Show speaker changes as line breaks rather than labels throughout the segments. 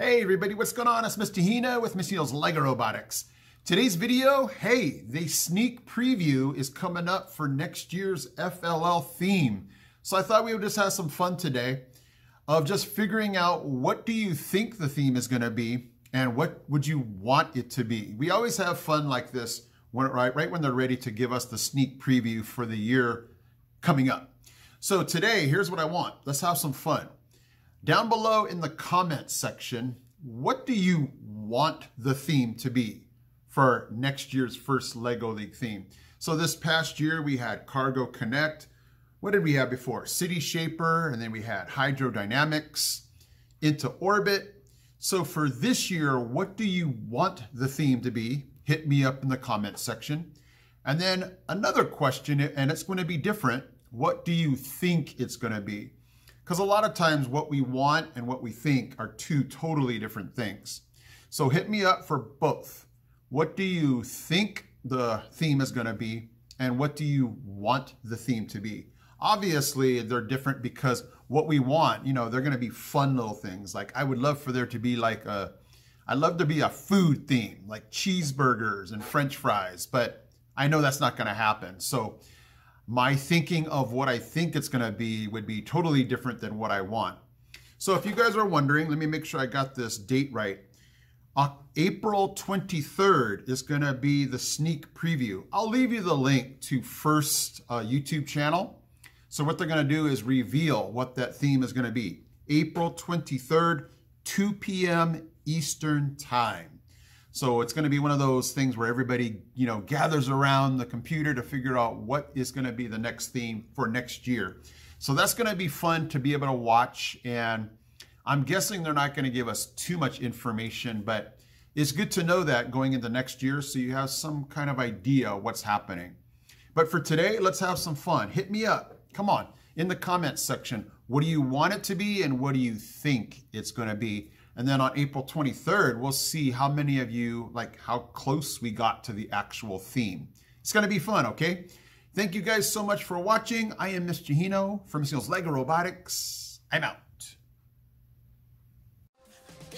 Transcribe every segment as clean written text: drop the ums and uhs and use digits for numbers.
Hey everybody, what's going on? It's Mr. Hino with Mr. Hino's LEGO Robotics. Today's video, hey, the sneak preview is coming up for next year's FLL theme. So I thought we would just have some fun today of just figuring out what do you think the theme is going to be and what would you want it to be. We always have fun like this right when they're ready to give us the sneak preview for the year coming up. So today, here's what I want. Let's have some fun. Down below in the comments section, what do you want the theme to be for next year's first LEGO League theme? So this past year we had Cargo Connect. What did we have before? City Shaper, and then we had Hydrodynamics, Into Orbit. So for this year, what do you want the theme to be? Hit me up in the comments section. And then another question, and it's going to be different. What do you think it's going to be? Because a lot of times what we want and what we think are two totally different things. So hit me up for both. What do you think the theme is going to be? And what do you want the theme to be? Obviously, they're different because what we want, you know, they're going to be fun little things. Like I would love for there to be like I'd love to be a food theme, like cheeseburgers and French fries. But I know that's not going to happen. So my thinking of what I think it's going to be would be totally different than what I want. So if you guys are wondering, let me make sure I got this date right. April 23rd is going to be the sneak preview. I'll leave you the link to First YouTube channel. So what they're going to do is reveal what that theme is going to be. April 23rd, 2 p.m. Eastern Time. So it's going to be one of those things where everybody, you know, gathers around the computer to figure out what is going to be the next theme for next year. So that's going to be fun to be able to watch. And I'm guessing they're not going to give us too much information, but it's good to know that going into next year so you have some kind of idea what's happening. But for today, let's have some fun. Hit me up. Come on, in the comments section. What do you want it to be and what do you think it's going to be? And then on April 23rd, we'll see how many of you, like how close we got to the actual theme. It's going to be fun, okay? Thank you guys so much for watching. I am Mr. Hino from Mr. Hino's LEGO Robotics. I'm out.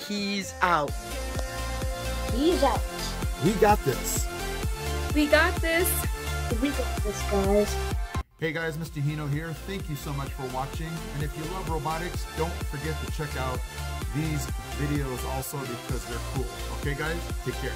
He's out.
He's out.
We got this.
We got this.
We got this, guys.
Hey guys, Mr. Hino here. Thank you so much for watching. And if you love robotics, don't forget to check out these videos also because they're cool. Okay guys, take care.